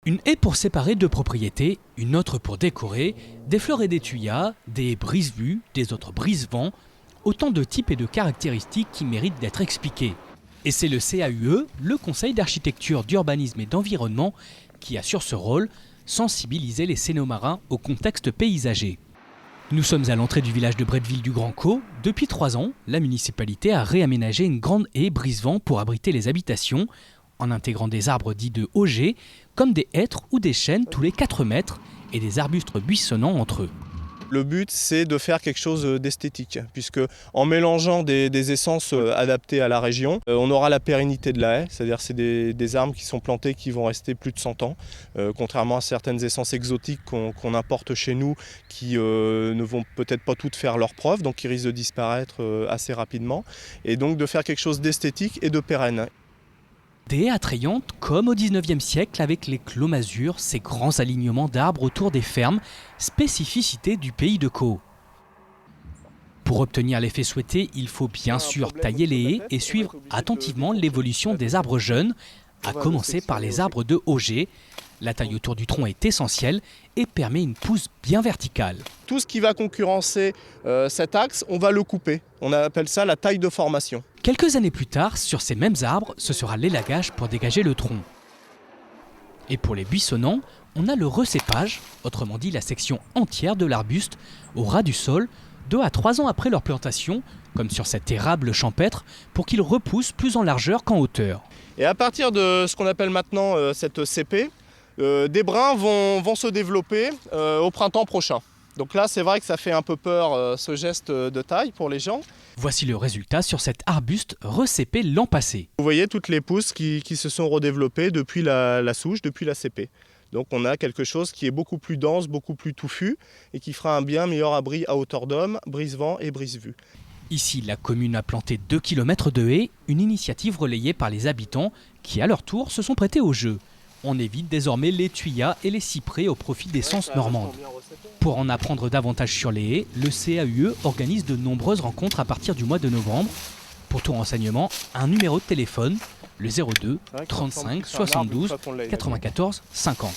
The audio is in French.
Une haie pour séparer deux propriétés, une autre pour décorer, des fleurs et des tuyas, des brise-vues, des autres brise-vents, autant de types et de caractéristiques qui méritent d'être expliqués. Et c'est le CAUE, le Conseil d'architecture, d'urbanisme et d'environnement, qui a sur ce rôle sensibiliser les Sénomarins au contexte paysager. Nous sommes à l'entrée du village de Bretteville-du-Grand-Caux. Depuis 3 ans, la municipalité a réaménagé une grande haie brise-vent pour abriter les habitations, en intégrant des arbres dits de Auger, comme des hêtres ou des chênes tous les 4 mètres et des arbustes buissonnants entre eux. Le but, c'est de faire quelque chose d'esthétique, puisque en mélangeant des essences adaptées à la région, on aura la pérennité de la haie, c'est-à-dire c'est des arbres qui sont plantés qui vont rester plus de 100 ans, contrairement à certaines essences exotiques qu'on importe chez nous, qui ne vont peut-être pas toutes faire leurs preuves, donc qui risquent de disparaître assez rapidement, et donc de faire quelque chose d'esthétique et de pérenne. Des haies attrayantes comme au 19e siècle avec les clos masures, ces grands alignements d'arbres autour des fermes, spécificité du pays de Caux. Pour obtenir l'effet souhaité, il faut bien sûr tailler les haies et suivre attentivement l'évolution des arbres jeunes, à commencer par les arbres de Auger. La taille autour du tronc est essentielle et permet une pousse bien verticale. Tout ce qui va concurrencer cet axe, on va le couper. On appelle ça la taille de formation. Quelques années plus tard, sur ces mêmes arbres, ce sera l'élagage pour dégager le tronc. Et pour les buissonnants, on a le recépage, autrement dit la section entière de l'arbuste, au ras du sol, 2 à 3 ans après leur plantation, comme sur cet érable champêtre, pour qu'il repousse plus en largeur qu'en hauteur. Et à partir de ce qu'on appelle maintenant cette CP, des brins vont se développer au printemps prochain. Donc là, c'est vrai que ça fait un peu peur ce geste de taille pour les gens. Voici le résultat sur cet arbuste recépé l'an passé. Vous voyez toutes les pousses qui se sont redéveloppées depuis la souche, depuis la CP. Donc on a quelque chose qui est beaucoup plus dense, beaucoup plus touffu et qui fera un bien meilleur abri à hauteur d'homme, brise-vent et brise-vue. Ici, la commune a planté 2 km de haies, une initiative relayée par les habitants qui, à leur tour, se sont prêtés au jeu. On évite désormais les tuyas et les cyprès au profit des censes normandes. Pour en apprendre davantage sur les haies, le CAUE organise de nombreuses rencontres à partir du mois de novembre. Pour tout renseignement, un numéro de téléphone, le 02 35 72 94 50.